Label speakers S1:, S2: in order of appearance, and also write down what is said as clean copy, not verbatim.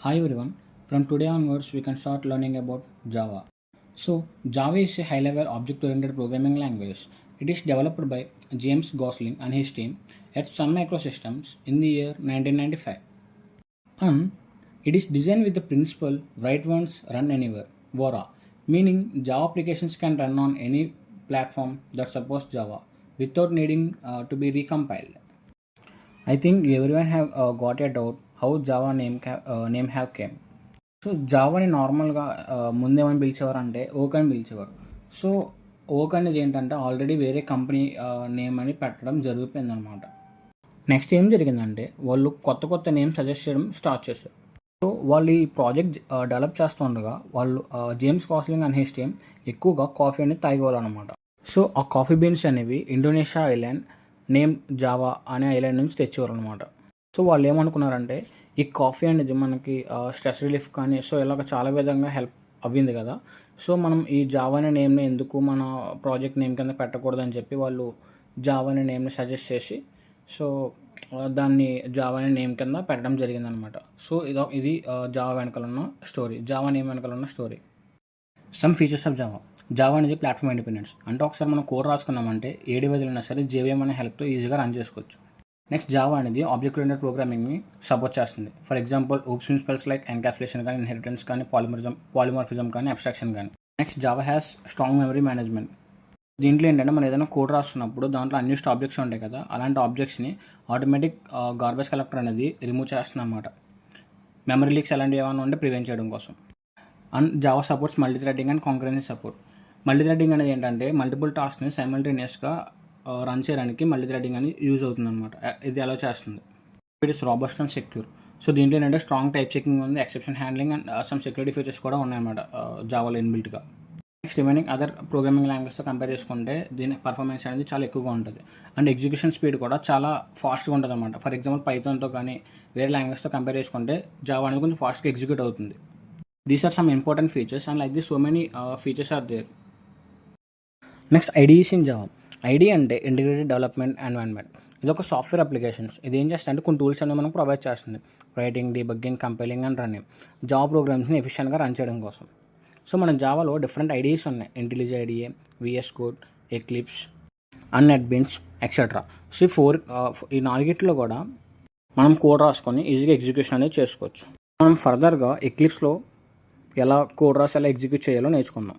S1: Hi everyone. From today onwards, we can start learning about Java. So, Java is a high-level object-oriented programming language. It is developed by James Gosling and his team at Sun Microsystems in the year 1995. And it is designed with the principle write once, run anywhere, (VORA), meaning Java applications can run on any platform that supports Java without needing to be recompiled. I think everyone have got a doubt how Java name have came. So జావాని నార్మల్గా ముందేమని పిలిచేవారు అంటే ఓక్ అని పిలిచేవారు. So ఓక్ అనేది ఏంటంటే ఆల్రెడీ వేరే కంపెనీ నేమ్ అని పెట్టడం జరిగిపోయిందనమాట. నెక్స్ట్ ఏం జరిగిందంటే వాళ్ళు కొత్త కొత్త నేమ్ సజెస్ట్ చేయడం స్టార్ట్ చేశారు. సో వాళ్ళు ఈ ప్రాజెక్ట్ డెవలప్ చేస్తుండగా వాళ్ళు James Gosling and his team ఎక్కువగా కాఫీ అనేది తాగేవాళ్ళు అనమాట. సో ఆ కాఫీ బీన్స్ అనేవి ఇండోనేషియా ఐలాండ్ నేమ్ జావా అనే ఐలాండ్ నుంచి తెచ్చేవారు అనమాట. సో వాళ్ళు ఏమనుకున్నారంటే ఈ కాఫీ అనేది మనకి స్ట్రెస్ రిలీఫ్ కానీ సో ఇలాగ చాలా విధంగా హెల్ప్ అవ్వింది కదా. సో మనం ఈ జావా అనే నేమ్ని ఎందుకు మన ప్రాజెక్ట్ నేమ్ కింద పెట్టకూడదని చెప్పి వాళ్ళు జావా అనే నేమ్ని సజెస్ట్ చేసి సో దాన్ని జావా అనే నేమ్ కింద పెట్టడం జరిగిందనమాట. సో ఇది జావా వెనకాల ఉన్న స్టోరీ, జావా నేమ్ వెనకాల ఉన్న story. Some features of Java అనేది ప్లాట్ఫామ్ ఇండిపెండెన్స్. అంటే ఒకసారి మనం కోడ్ రాసుకున్నామంటే ఏ డివైస్ అయినా సరే జేవీఎం అనే హెల్ప్తో ఈజీగా రన్ చేసుకోవచ్చు. నెక్స్ట్ జావా అనేది ఆబ్జెక్ట్ ఓరియెంటెడ్ ప్రోగ్రామింగ్ని సపోర్ట్ చేస్తుంది. For example OOPs principles like encapsulation కానీ, ఇన్హెరిటెన్స్ కానీ, పాలిమార్ఫిజం కానీ, అబ్స్ట్రాక్షన్ కానీ. Next Java has strong memory management. దీంట్లో ఏంటంటే మనం ఏదైనా కోడ్ రాస్తున్నప్పుడు దాంట్లో అన్యూస్డ్ ఆబ్జెక్ట్స్ ఉంటాయి కదా, అలాంటి ఆబ్జెక్ట్స్ని ఆటోమేటిక్ గార్బేజ్ కలెక్టర్ అనేది రిమూవ్ చేస్తుంది అనమాట. మెమరీ లీక్స్ అలాంటివి ఏమైనా ఉంటే ప్రివెంట్ చేయడం కోసం. And Java supports multi threading and concurrency support. Multi threading అనేది ఏంటంటే మల్టిపుల్ టాస్క్ని సైమల్టేనియస్గా రన్ చేయడానికి మల్టీ థ్రెడింగ్ అని యూజ్ అవుతుంది అనమాట. ఇది అలా చేస్తుంది. It is robust and secure. So దీంట్లో ఏంటంటే స్ట్రాంగ్ టైప్ చెకింగ్ ఉంది, exception handling and some security features కూడా ఉన్నాయన్నమాట జావాలో ఇన్బిల్ట్గా. నెక్స్ట్ రిమైనింగ్ అదర్ ప్రోగ్రామింగ్ లాంగ్వేజ్తో కంపేర్ చేసుకుంటే దీని పర్ఫార్మెన్స్ అనేది చాలా ఎక్కువగా ఉంటుంది. అండ్ ఎగ్జిక్యూషన్ స్పీడ్ కూడా చాలా ఫాస్ట్గా ఉంటుంది అనమాట. ఫర్ ఎగ్జాంపుల్ పైథాన్తో కానీ వేరే లాంగ్వేజ్తో కంపేర్ చేసుకుంటే జావా అనేది కొంచెం ఫాస్ట్గా ఎగ్జిక్యూట్ అవుతుంది. These are some important features and like this so many features are there. Next IDEs in Java. IDE అంటే ఇంటిగ్రేటెడ్ డెవలప్మెంట్ ఎన్వైరన్మెంట్. ఇది ఒక సాఫ్ట్వేర్ అప్లికేషన్స్. ఇది ఏం చేస్తుంది అంటే కొన్ని టూల్స్ అనేవి మనకు ప్రొవైడ్ చేస్తుంది. Writing, debugging, compiling and running Java ప్రోగ్రామ్స్ని ఎఫిషియెంట్గా రన్ చేయడం కోసం. సో మన జావాలో డిఫరెంట్ ఐడియాస్ ఉన్నాయి. Intelligent idea, VS code, Eclipse and NetBeans etcetera. సో ఈ నాలుగిట్లో కూడా మనం కోడ్ రాసుకొని ఈజీగా ఎగ్జిక్యూషన్ అనేది చేసుకోవచ్చు. మనం ఫర్దర్గా ఎక్లిప్స్లో ఎలా కోడ్ రాసి ఎలా ఎగ్జిక్యూట్ చేయాలో నేర్చుకుందాం.